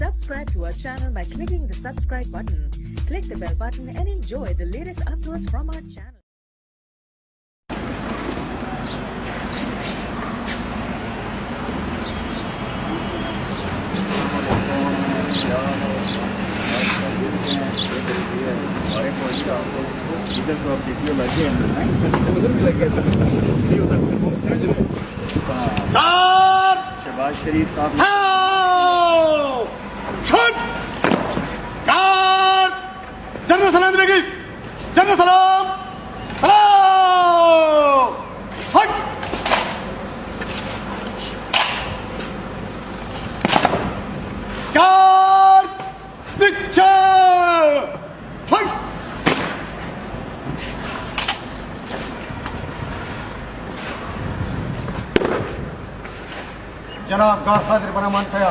Subscribe to our channel by clicking the subscribe button. Click the bell button and enjoy the latest uploads from our channel. Shahbaz शरीफ साहब general सलाम मिलेगी, general सलाम सलाम फट car picture फट जनाब गार हाजिर बरामद किया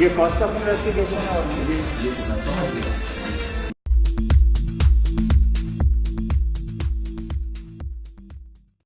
ये कॉस्ट ऑफ रहती है